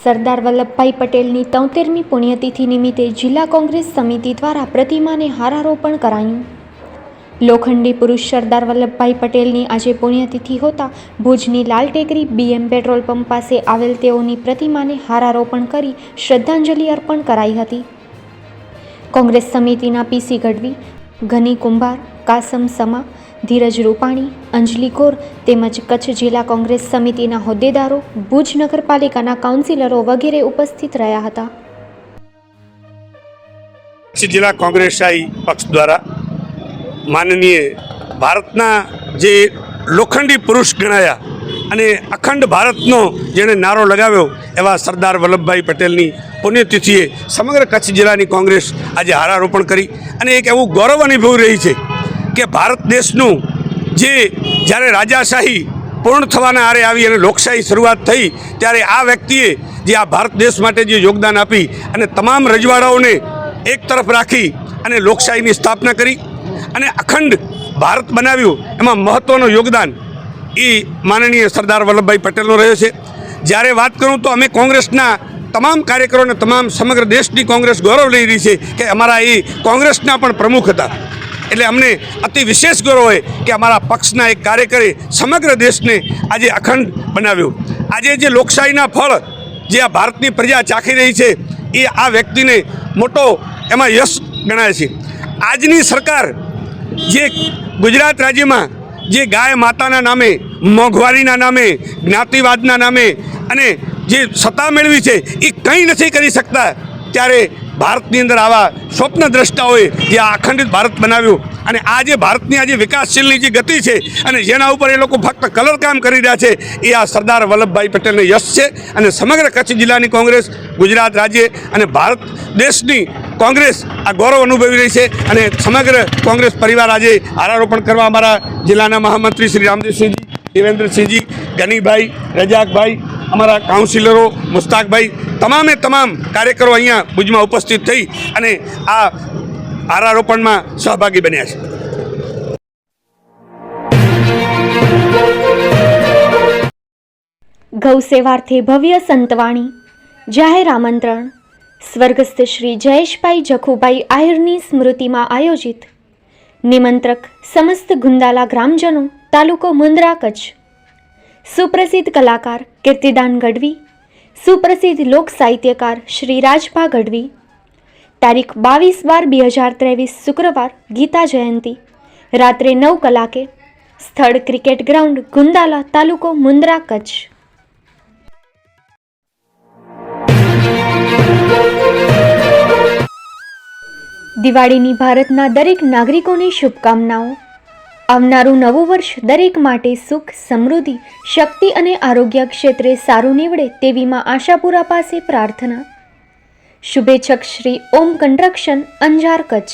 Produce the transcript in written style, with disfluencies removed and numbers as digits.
સરદાર વલ્લભભાઈ પટેલની 73મી પુણ્યતિથિ નિમિત્તે જિલ્લા કોંગ્રેસ સમિતિ દ્વારા પ્રતિમાને હારારોપણ કરાયું। લોખંડી પુરુષ સરદાર વલ્લભભાઈ પટેલની આજે પુણ્યતિથિ હોતા ભુજની લાલ ટેકરી BM પેટ્રોલ પંપ પાસે આવેલ તેઓની પ્રતિમાને હારારોપણ કરી શ્રદ્ધાંજલિ અર્પણ કરાઈ હતી। કોંગ્રેસ સમિતિના PC ગઢવી, ઘની કુંભાર, કાસમ સમા, ધીરજ રૂપાણી, અંજલિ કૌર તેમજ કચ્છ જિલ્લા કોંગ્રેસ સમિતિના હોદ્દેદારો, ભુજ નગરપાલિકાના કાઉન્સિલરો વગેરે ઉપસ્થિત રહ્યા હતા। કચ્છ જિલ્લા કોંગ્રેસશાહી પક્ષ દ્વારા માનનીય ભારતના જે લોખંડી પુરુષ ગણાયા અને અખંડ ભારતનો જેણે નારો લગાવ્યો એવા સરદાર વલ્લભભાઈ પટેલની પુણ્યતિથિએ સમગ્ર કચ્છ જિલ્લાની કોંગ્રેસ આજે હારારોપણ કરી અને એક એવું ગૌરવ અનુભવી રહી છે કે ભારત દેશનું જે જ્યારે રાજાશાહી પૂર્ણ થવાના આરે આવી અને લોકશાહી શરૂઆત થઈ ત્યારે આ વ્યક્તિએ જે આ ભારત દેશ માટે જે યોગદાન આપી અને તમામ રજવાડાઓને એક તરફ રાખી અને લોકશાહીની સ્થાપના કરી અને અખંડ ભારત બનાવ્યું, એમાં મહત્ત્વનું યોગદાન એ માનનીય સરદાર વલ્લભભાઈ પટેલનો રહ્યો છે। જ્યારે વાત કરું તો અમે કોંગ્રેસના તમામ કાર્યકરોને તમામ સમગ્ર દેશની કોંગ્રેસ ગૌરવ લઈ રહી છે કે અમારા એ કોંગ્રેસના પણ પ્રમુખ હતા, એટલે અમને અતિ વિશેષ ગૌરવ હોય કે અમારા પક્ષના એક કાર્યકરે સમગ્ર દેશને આજે અખંડ બનાવ્યો। આજે જે લોકશાહીના ફળ જે આ ભારતની પ્રજા ચાખી રહી છે એ આ વ્યક્તિને મોટો એમાં યશ ગણાય છે। આજની સરકાર જે ગુજરાત રાજ્યમાં જે ગાય માતાના નામે, મોંઘવારીના નામે, જ્ઞાતિવાદના નામે અને જે સત્તા મેળવી છે એ કંઈ નથી કરી શકતા, ત્યારે ભારતની અંદર આવા સ્વપ્નદ્રષ્ટાઓએ જે આ અખંડિત ભારત બનાવ્યું અને આ જે ભારતની આજે વિકાસશીલની જે ગતિ છે અને જેના ઉપર એ લોકો ફક્ત કલર કામ કરી રહ્યા છે એ આ સરદાર વલ્લભભાઈ પટેલને યશ છે। અને સમગ્ર કચ્છ જિલ્લાની કોંગ્રેસ, ગુજરાત રાજ્ય અને ભારત દેશની કોંગ્રેસ આ ગૌરવ અનુભવી રહી છે અને સમગ્ર કોંગ્રેસ પરિવાર આજે હારારોપણ કરવા અમારા જિલ્લાના મહામંત્રી શ્રી રામદેવસિંહજી, દેવેન્દ્રસિંહજી, ગનીભાઈ, રજાકભાઈ, અમારા કાઉન્સિલરો, મુસ્તાકભાઈ, તમામે તમામ કાર્યકરો અહીંયા ભુજમાં ઉપસ્થિત થઈ અને આ હારારોપણમાં સહભાગી બન્યા છે। ગૌસેવાર્થે ભવ્ય સંતવાણી જાહેર આમંત્રણ સ્વર્ગસ્થ શ્રી જયેશભાઈ જખુભાઈ આહિરની સ્મૃતિમાં આયોજિત। નિમંત્રક સમસ્ત ગુંદાલા ગ્રામજનો, તાલુકો મુન્દ્રા, કચ્છ। સુપ્રસિદ્ધ કલાકાર કીર્તિદાન ગઢવી, સુપ્રસિદ્ધ લોક સાહિત્યકાર શ્રી રાજભા ગઢવી। તારીખ 22/12/2023 શુક્રવાર, ગીતા જયંતિ, રાત્રે 9 કલાકે। સ્થળ ક્રિકેટ ગ્રાઉન્ડ, ગુંદાલા, તાલુકો મુન્દ્રા, કચ્છ। દિવાળીની ભારતના દરેક નાગરિકોને શુભકામનાઓ। આવનારું નવું વર્ષ દરેક માટે સુખ, સમૃદ્ધિ, શક્તિ અને આરોગ્ય ક્ષેત્રે સારું નીવડે તેવી માં આશાપુરા પાસે પ્રાર્થના। શુભેચ્છક શ્રી ઓમ કન્સ્ટ્રક્શન, અંજાર, કચ્છ।